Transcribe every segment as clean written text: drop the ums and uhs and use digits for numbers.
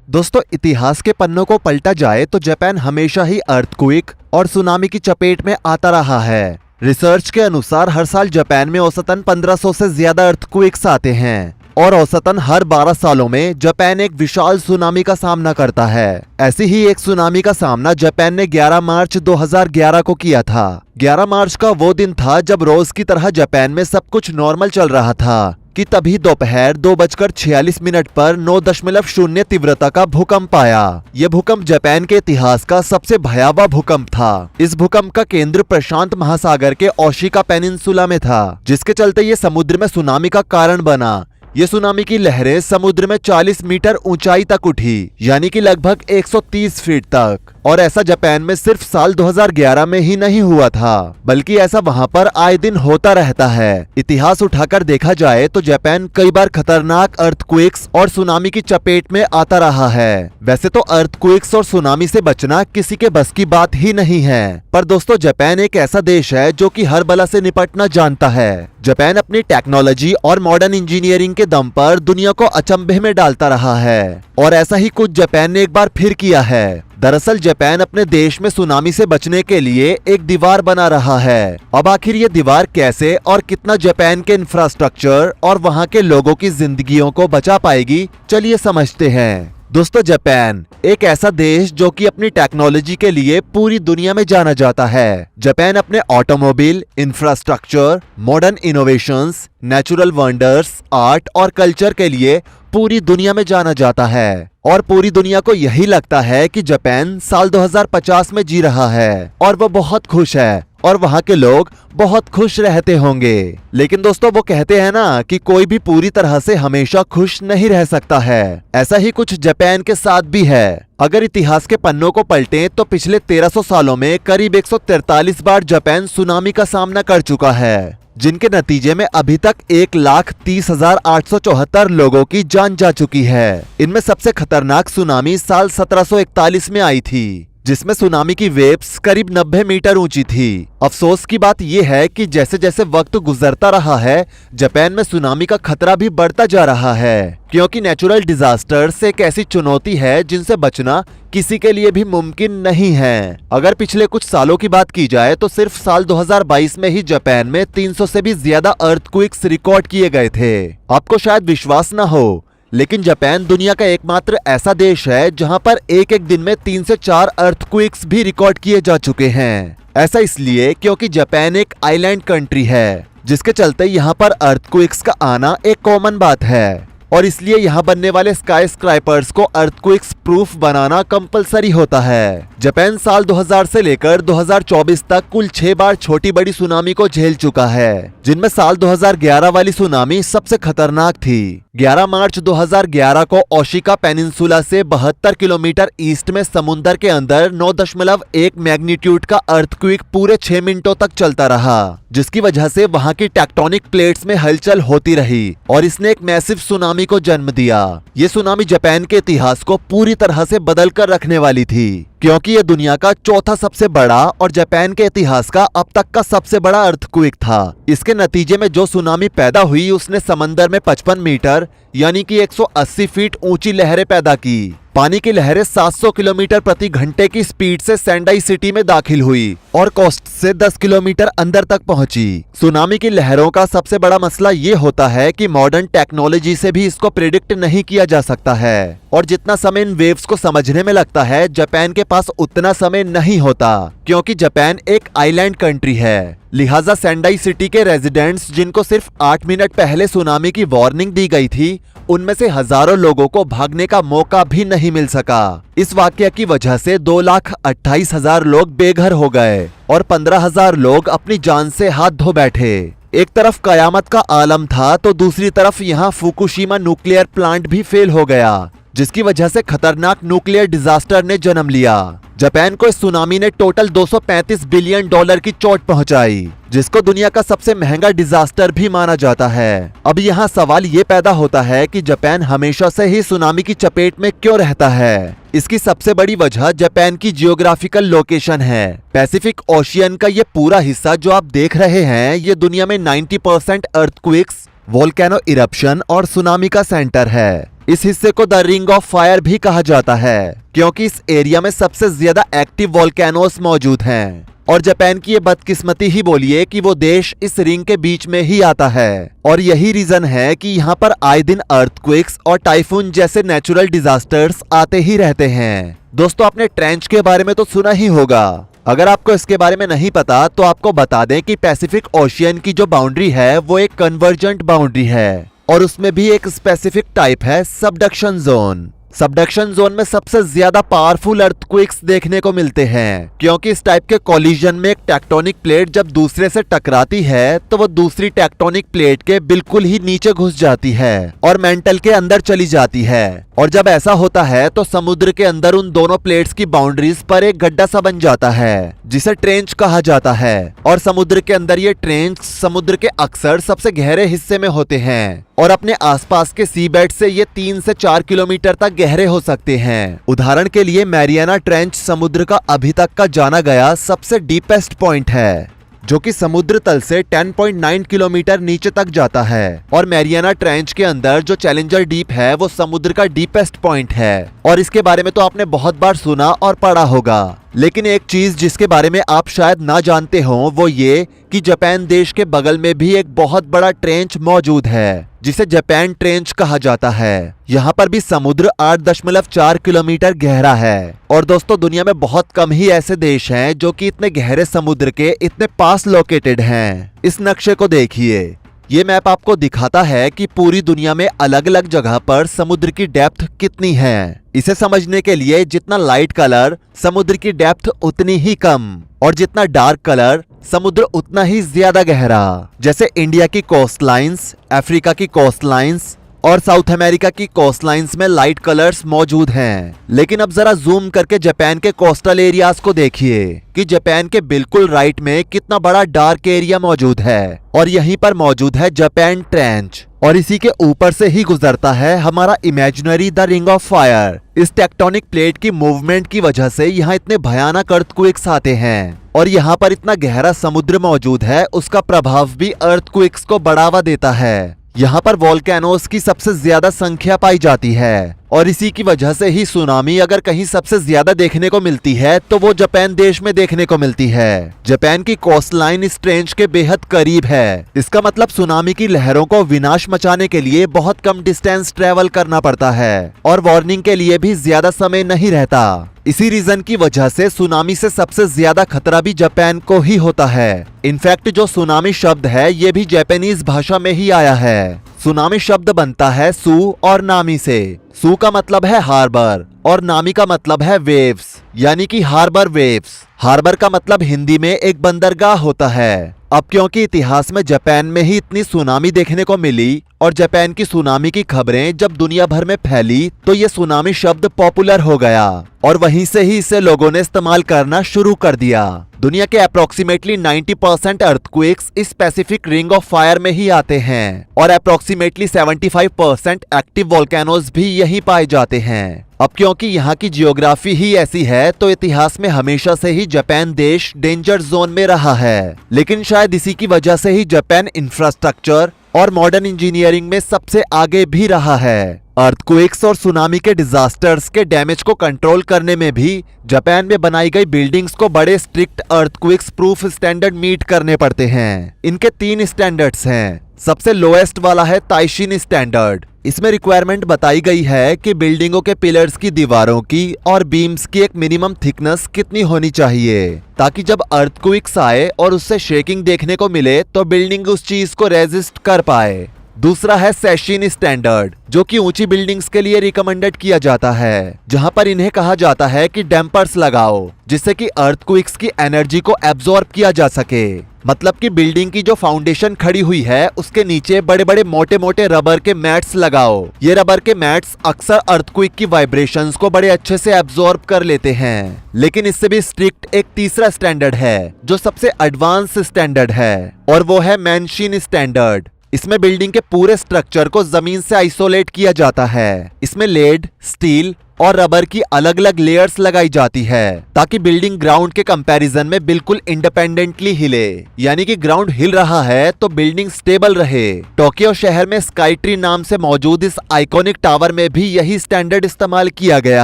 दोस्तों, इतिहास के पन्नों को पलटा जाए तो जापान हमेशा ही अर्थक्वेक और सुनामी की चपेट में आता रहा है। रिसर्च के अनुसार हर साल जापान में औसतन 1500 से ज्यादा अर्थक्वेक्स आते हैं और औसतन हर 12 सालों में जापान एक विशाल सुनामी का सामना करता है। ऐसी ही एक सुनामी का सामना जापान ने 11 मार्च 2011 को किया था। 11 मार्च का वो दिन था जब रोज की तरह जापान में सब कुछ नॉर्मल चल रहा था कि तभी दोपहर 2:46 पर 9.0 तीव्रता का भूकंप आया। यह भूकंप जापान के इतिहास का सबसे भयावह भूकंप था। इस भूकंप का केंद्र प्रशांत महासागर के ओशिका पेनिनसुला में था, जिसके चलते ये समुद्र में सुनामी का कारण बना। ये सुनामी की लहरें समुद्र में 40 मीटर ऊंचाई तक उठी, यानी कि लगभग 130 फीट तक। और ऐसा जापान में सिर्फ साल 2011 में ही नहीं हुआ था, बल्कि ऐसा वहां पर आए दिन होता रहता है। इतिहास उठाकर देखा जाए तो जापान कई बार खतरनाक अर्थक्वेक्स और सुनामी की चपेट में आता रहा है। वैसे तो अर्थक्वेक्स और सुनामी से बचना किसी के बस की बात ही नहीं है, पर दोस्तों जापान एक ऐसा देश है जो कि हर बला से निपटना जानता है। जापान अपनी टेक्नोलॉजी और मॉडर्न इंजीनियरिंग के दम पर दुनिया को अचंभे में डालता रहा है, और ऐसा ही कुछ जापान ने एक बार फिर किया है। दरअसल जापान अपने देश में सुनामी से बचने के लिए एक दीवार बना रहा है। अब आखिर ये दीवार कैसे और कितना जापान के इंफ्रास्ट्रक्चर और वहां के लोगों की जिंदगियों को बचा पाएगी, चलिए समझते हैं। दोस्तों, जापान एक ऐसा देश जो कि अपनी टेक्नोलॉजी के लिए पूरी दुनिया में जाना जाता है। जापान अपने automobile, infrastructure, modern innovations, natural wonders, art और कल्चर के लिए पूरी दुनिया में जाना जाता है। और पूरी दुनिया को यही लगता है कि जापान साल 2050 में जी रहा है और वो बहुत खुश है और वहाँ के लोग बहुत खुश रहते होंगे। लेकिन दोस्तों, वो कहते हैं ना कि कोई भी पूरी तरह से हमेशा खुश नहीं रह सकता है। ऐसा ही कुछ जापान के साथ भी है। अगर इतिहास के पन्नों को पलटें तो पिछले 1300 सालों में करीब 143 बार जापान सुनामी का सामना कर चुका है, जिनके नतीजे में अभी तक 1,30,874 लोगों की जान जा चुकी है। इनमें सबसे खतरनाक सुनामी साल 1741 में आई थी, जिसमें सुनामी की वेव्स करीब 90 मीटर ऊंची थी। अफसोस की बात यह है कि जैसे जैसे वक्त गुजरता रहा है, जापान में सुनामी का खतरा भी बढ़ता जा रहा है, क्योंकि नेचुरल डिजास्टर्स एक ऐसी चुनौती है जिनसे बचना किसी के लिए भी मुमकिन नहीं है। अगर पिछले कुछ सालों की बात की जाए तो सिर्फ साल 2022 में ही जापान में 300 से भी ज्यादा अर्थक्वेक्स रिकॉर्ड किए गए थे। आपको शायद विश्वास न हो, लेकिन जापान दुनिया का एकमात्र ऐसा देश है जहां पर एक एक दिन में 3 से 4 अर्थक्वेक्स भी रिकॉर्ड किए जा चुके हैं। ऐसा इसलिए क्योंकि जापान एक आइलैंड कंट्री है, जिसके चलते यहाँ पर अर्थक्वेक्स का आना एक कॉमन बात है, और इसलिए यहाँ बनने वाले स्काई स्क्राइपर्स को अर्थक्वेक्स प्रूफ बनाना कंपलसरी होता है। जापान साल 2000 से लेकर 2024 तक कुल 6 बार छोटी बड़ी सुनामी को झेल चुका है, जिनमें साल 2011 वाली सुनामी सबसे खतरनाक थी। 11 मार्च 2011 को ओशिका पेनिनसुला से 72 किलोमीटर ईस्ट में समुद्र के अंदर 9.1 मैग्नीट्यूड का अर्थक्वेक पूरे 6 मिनटों तक चलता रहा, जिसकी वजह से वहां की टेक्टोनिक प्लेट्स में हलचल होती रही और इसने एक मैसिव सुनामी को जन्म दिया। ये सुनामी जापान के इतिहास को पूरी तरह से बदल कर रखने वाली थी, क्योंकि यह दुनिया का चौथा सबसे बड़ा और जापान के इतिहास का अब तक का सबसे बड़ा अर्थक्वेक था। इसके नतीजे में जो सुनामी पैदा हुई उसने समंदर में 55 मीटर यानी कि 180 फीट ऊंची लहरें पैदा की। पानी की लहरें 700 किलोमीटर प्रति घंटे की स्पीड से सेंडाई सिटी में दाखिल हुई और कोस्ट से 10 किलोमीटर अंदर तक पहुंची। सुनामी की लहरों का सबसे बड़ा मसला ये होता है कि मॉडर्न टेक्नोलॉजी से भी इसको प्रिडिक्ट नहीं किया जा सकता है, और जितना समय इन वेव्स को समझने में लगता है, जापान के पास उतना समय नहीं होता, क्योंकि जापान एक आइलैंड कंट्री है। लिहाजा सेंडाई सिटी के रेजिडेंट्स, जिनको सिर्फ 8 मिनट पहले सुनामी की वार्निंग दी गई थी, उनमें से हजारों लोगों को भागने का मौका भी नहीं मिल सका। इस वाकया की वजह से 2,28,000 लोग बेघर हो गए और 15,000 लोग अपनी जान से हाथ धो बैठे। एक तरफ कयामत का आलम था तो दूसरी तरफ यहाँ फुकुशिमा न्यूक्लियर प्लांट भी फेल हो गया, जिसकी वजह से खतरनाक न्यूक्लियर डिजास्टर ने जन्म लिया। जापान को इस सुनामी ने टोटल $235 बिलियन की चोट पहुंचाई, जिसको दुनिया का सबसे महंगा डिजास्टर भी माना जाता है। अब यहाँ सवाल ये पैदा होता है कि जापान हमेशा से ही सुनामी की चपेट में क्यों रहता है। इसकी सबसे बड़ी वजह जापान की जियोग्राफिकल लोकेशन है। पैसिफिक ओशियन का ये पूरा हिस्सा जो आप देख रहे हैं, ये दुनिया में 90% अर्थक्वेक्स वोल्केनो इरप्शन और सुनामी का सेंटर है। इस हिस्से को द रिंग ऑफ फायर भी कहा जाता है क्योंकि इस एरिया में सबसे ज्यादा एक्टिव वोल्केनोस मौजूद हैं। और जापान की ये बदकिस्मती ही बोलिए कि वो देश इस रिंग के बीच में ही आता है और यही रीजन है कि यहाँ पर आए दिन अर्थक्वेक्स और टाइफून जैसे नेचुरल डिजास्टर्स आते ही रहते हैं। दोस्तों, आपने ट्रेंच के बारे में तो सुना ही होगा। अगर आपको इसके बारे में नहीं पता तो आपको बता दें कि पैसिफिक ओशियन की जो बाउंड्री है वो एक कन्वर्जेंट बाउंड्री है और उसमें भी एक स्पेसिफिक टाइप है सबडक्शन जोन। सबडक्शन जोन में सबसे ज्यादा पावरफुल अर्थक्वेक्स देखने को मिलते हैं क्योंकि इस टाइप के कोलिजन में एक टेक्टोनिक प्लेट जब दूसरे से टकराती है तो वो दूसरी टेक्टोनिक प्लेट के बिल्कुल ही नीचे घुस जाती है और मेंटल के अंदर चली जाती है। और जब ऐसा होता है तो समुद्र के अंदर उन दोनों प्लेट्स की बाउंड्रीज पर एक गड्ढा सा बन जाता है जिसे ट्रेंच कहा जाता है। और समुद्र के अंदर ये ट्रेंच समुद्र के अक्सर सबसे गहरे हिस्से में होते हैं और अपने आसपास के सी बेड से ये 3 से 4 किलोमीटर तक गहरे हो सकते हैं। उदाहरण के लिए मैरियाना ट्रेंच समुद्र का अभी तक का जाना गया सबसे डीपेस्ट पॉइंट है जो कि समुद्र तल से 10.9 किलोमीटर नीचे तक जाता है। और मैरियाना ट्रेंच के अंदर जो चैलेंजर डीप है वो समुद्र का डीपेस्ट पॉइंट है और इसके बारे में तो आपने बहुत बार सुना और पढ़ा होगा। लेकिन एक चीज जिसके बारे में आप शायद ना जानते हो वो ये कि जापान देश के बगल में भी एक बहुत बड़ा ट्रेंच मौजूद है जिसे जापान ट्रेंच कहा जाता है। यहाँ पर भी समुद्र 8.4 किलोमीटर गहरा है। और दोस्तों, दुनिया में बहुत कम ही ऐसे देश हैं जो कि इतने गहरे समुद्र के इतने पास लोकेटेड हैं। इस नक्शे को देखिए, ये मैप आपको दिखाता है कि पूरी दुनिया में अलग अलग जगह पर समुद्र की डेप्थ कितनी है। इसे समझने के लिए जितना लाइट कलर समुद्र की डेप्थ उतनी ही कम और जितना डार्क कलर समुद्र उतना ही ज्यादा गहरा। जैसे इंडिया की कोस्ट लाइन्स, अफ्रीका की कोस्ट लाइन्स और साउथ अमेरिका की कोस्ट लाइन्स में लाइट कलर्स मौजूद हैं। लेकिन अब जरा जूम करके जापान के कोस्टल एरियाज को देखिए कि जापान के बिल्कुल राइट में कितना बड़ा डार्क एरिया मौजूद है और यहीं पर मौजूद है जापान ट्रेंच और इसी के ऊपर से ही गुजरता है हमारा imaginary the ring of fire. इस टेक्टोनिक प्लेट की मूवमेंट की वजह से यहाँ इतने भयानक अर्थक्वेक्स आते हैं और यहाँ पर इतना गहरा समुद्र मौजूद है, उसका प्रभाव भी अर्थक्वेक्स को बढ़ावा देता है। यहाँ पर वोल्केनोस की सबसे ज्यादा संख्या पाई जाती है और इसी की वजह से ही सुनामी अगर कहीं सबसे ज्यादा देखने को मिलती है तो वो जापान देश में देखने को मिलती है। जापान की कोस्ट लाइन इस ट्रेंच के बेहद करीब है। इसका मतलब सुनामी की लहरों को विनाश मचाने के लिए बहुत कम डिस्टेंस ट्रेवल करना पड़ता है और वार्निंग के लिए भी ज्यादा समय नहीं रहता। इसी रीजन की वजह से सुनामी से सबसे ज्यादा खतरा भी जापान को ही होता है। इनफैक्ट जो सुनामी शब्द है ये भी जापानीज भाषा में ही आया है। सुनामी शब्द बनता है सू और नामी से। सू का मतलब है हार्बर और नामी का मतलब है वेव्स, यानी कि हार्बर वेव्स। हार्बर का मतलब हिंदी में एक बंदरगाह होता है। अब क्योंकि इतिहास में जापान में ही इतनी सुनामी देखने को मिली और जापान की सुनामी की खबरें जब दुनिया भर में फैली तो ये सुनामी शब्द पॉपुलर हो गया और वहीं से ही इसे लोगों ने इस्तेमाल करना शुरू कर दिया। दुनिया के अप्रोक्सीमेटली 90% अर्थक्वेक्स इस पैसिफिक रिंग ऑफ फायर में ही आते हैं और अप्रोक्सीमेटली 75% एक्टिव वोल्केनोज भी यहीं पाए जाते हैं। अब क्योंकि यहाँ की जियोग्राफी ही ऐसी है तो इतिहास में हमेशा से ही जापान देश डेंजर जोन में रहा है। लेकिन शायद इसी की वजह से ही जापान इंफ्रास्ट्रक्चर और मॉडर्न इंजीनियरिंग में सबसे आगे भी रहा है। अर्थक्वेक्स और सुनामी के डिजास्टर्स के डैमेज को कंट्रोल करने में भी जापान में बनाई गई बिल्डिंग्स को बड़े strict earthquakes proof standard meet करने पड़ते हैं। इनके 3 स्टैंडर्ड्स हैं। सबसे लोएस्ट वाला है ताइशिन स्टैंडर्ड। इसमें रिक्वायरमेंट बताई गई है कि बिल्डिंगों के पिलर्स की दीवारों की और बीम्स की एक मिनिमम थिकनेस कितनी होनी चाहिए ताकि जब अर्थक्वेक्स आए और उससे शेकिंग देखने को मिले तो बिल्डिंग उस चीज को रेजिस्ट कर पाए। दूसरा है सेशिन स्टैंडर्ड जो कि ऊंची बिल्डिंग्स के लिए रिकमेंडेड किया जाता है, जहां पर इन्हें कहा जाता है कि डैम्पर्स लगाओ जिससे कि अर्थक्वेक्स की एनर्जी को एब्जॉर्ब किया जा सके। मतलब कि बिल्डिंग की जो फाउंडेशन खड़ी हुई है उसके नीचे बड़े बड़े मोटे मोटे रबर के मैट्स लगाओ। ये रबर के मैट्स अक्सर अर्थक्वेक की वाइब्रेशंस को बड़े अच्छे से एब्जॉर्ब कर लेते हैं। लेकिन इससे भी स्ट्रिक्ट एक तीसरा स्टैंडर्ड है जो सबसे एडवांस स्टैंडर्ड है और वो है मैनशिन स्टैंडर्ड। इसमें बिल्डिंग के पूरे स्ट्रक्चर को जमीन से आइसोलेट किया जाता है। इसमें लेड, स्टील और रबर की अलग अलग लेयर्स लगाई जाती है ताकि बिल्डिंग ग्राउंड के कंपैरिजन में बिल्कुल इंडिपेंडेंटली हिले, यानी कि ग्राउंड हिल रहा है तो बिल्डिंग स्टेबल रहे। टोक्यो शहर में स्काई ट्री नाम से मौजूद इस आइकॉनिक टावर में भी यही स्टैंडर्ड इस्तेमाल किया गया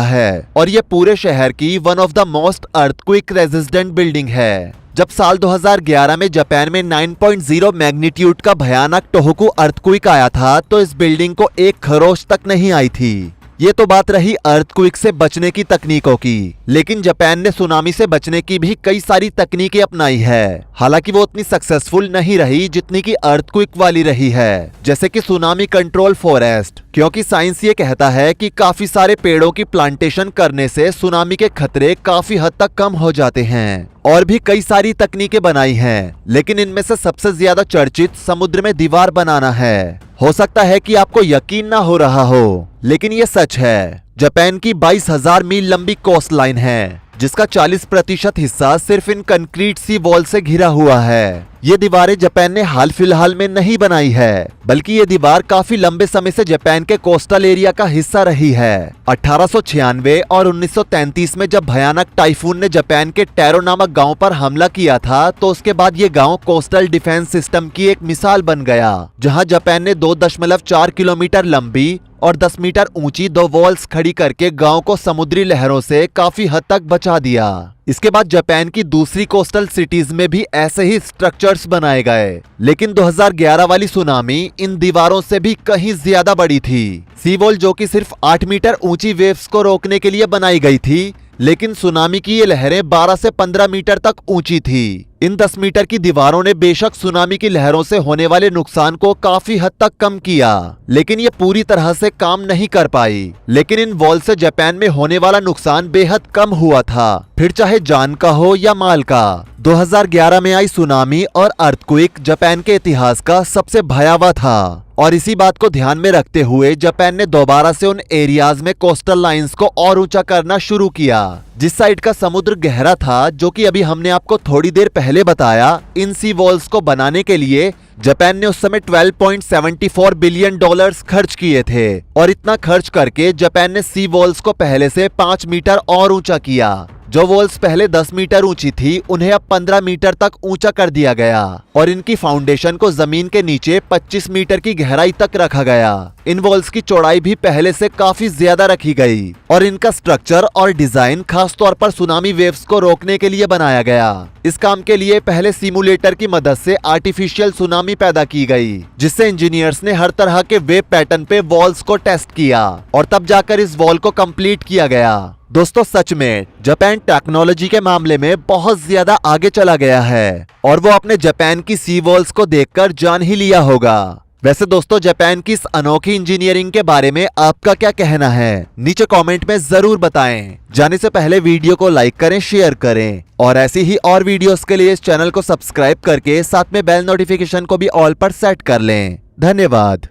है और ये पूरे शहर की one of the most earthquake resistant building है। जब साल 2011 में जापान में 9.0 मैग्नीट्यूड का भयानक टोहोकू अर्थक्वेक आया था तो इस बिल्डिंग को एक खरोच तक नहीं आई थी। ये तो बात रही अर्थक्वेक से बचने की तकनीकों की, लेकिन जापान ने सुनामी से बचने की भी कई सारी तकनीकें अपनाई है। हालांकि वो उतनी सक्सेसफुल नहीं रही जितनी की अर्थक्वेक वाली रही है, जैसे कि सुनामी कंट्रोल फॉरेस्ट, क्योंकि साइंस ये कहता है कि काफी सारे पेड़ों की प्लांटेशन करने से सुनामी के खतरे काफी हद तक कम हो जाते हैं। और भी कई सारी तकनीकें बनाई हैं, लेकिन इनमें से सबसे ज्यादा चर्चित समुद्र में दीवार बनाना है। हो सकता है कि आपको यकीन ना हो रहा हो, लेकिन ये सच है। जापान की 22,000 मील लंबी कोस्ट लाइन है, जिसका 40% हिस्सा सिर्फ इन कंक्रीट सी वॉल से घिरा हुआ है। ये दीवारें जापान ने हाल फिलहाल में नहीं बनाई है, बल्कि ये दीवार काफी लंबे समय से जापान के कोस्टल एरिया का हिस्सा रही है। 1896 और 1933 में जब भयानक टाइफून ने जापान के टैरो नामक गांव पर हमला किया था तो उसके बाद ये गांव कोस्टल डिफेंस सिस्टम की एक मिसाल बन गया, जहां जापान ने 2.4 किलोमीटर लंबी और 10 मीटर ऊंची 2 वॉल्स खड़ी करके गांव को समुद्री लहरों से काफी हद तक बचा दिया। इसके बाद जापान की दूसरी कोस्टल सिटीज में भी ऐसे ही स्ट्रक्चर्स बनाए गए, लेकिन 2011 वाली सुनामी इन दीवारों से भी कहीं ज्यादा बड़ी थी। सी वॉल जो कि सिर्फ 8 मीटर ऊंची वेव्स को रोकने के लिए बनाई गई थी, लेकिन सुनामी की ये लहरें 12 से 15 मीटर तक ऊंची थी। इन 10 मीटर की दीवारों ने बेशक सुनामी की लहरों से होने वाले नुकसान को काफी हद तक कम किया, लेकिन ये पूरी तरह से काम नहीं कर पाई। लेकिन इन वॉल से जापान में होने वाला नुकसान बेहद कम हुआ था, फिर चाहे जान का हो या माल का। 2011 में आई सुनामी और अर्थक्वेक जापान के इतिहास का सबसे भयावह था, और इसी बात को ध्यान में रखते हुए जापान ने दोबारा से उन एरियाज में कोस्टल लाइंस को और ऊंचा करना शुरू किया जिस साइड का समुद्र गहरा था, जो कि अभी हमने आपको थोड़ी देर पहले बताया। इन सी वॉल्स को बनाने के लिए जापान ने उस समय $12.74 बिलियन खर्च किए थे, और इतना खर्च करके जापान ने सी वॉल्स को पहले से 5 मीटर और ऊंचा किया। जो वॉल्स पहले 10 मीटर ऊंची थी उन्हें अब 15 मीटर तक ऊंचा कर दिया गया, और इनकी फाउंडेशन को जमीन के नीचे 25 मीटर की गहराई तक रखा गया। इन वॉल्स की चौड़ाई भी पहले से काफी ज्यादा रखी गई, और इनका स्ट्रक्चर और डिजाइन खास तौर पर सुनामी वेव्स को रोकने के लिए बनाया गया। इस काम के लिए पहले सिमुलेटर की मदद से आर्टिफिशियल सुनामी पैदा की गई, जिससे इंजीनियर्स ने हर तरह के वेव पैटर्न पे वॉल्स को टेस्ट किया, और तब जाकर इस वॉल को कंप्लीट किया गया। दोस्तों, सच में जापान टेक्नोलॉजी के मामले में बहुत ज्यादा आगे चला गया है, और वो अपने जापान की सी वॉल्स को देखकर जान ही लिया होगा। वैसे दोस्तों, जापान की इस अनोखी इंजीनियरिंग के बारे में आपका क्या कहना है, नीचे कमेंट में जरूर बताएं। जाने से पहले वीडियो को लाइक करें, शेयर करें, और ऐसी ही और वीडियोस के लिए इस चैनल को सब्सक्राइब करके साथ में बेल नोटिफिकेशन को भी ऑल पर सेट कर लें। धन्यवाद।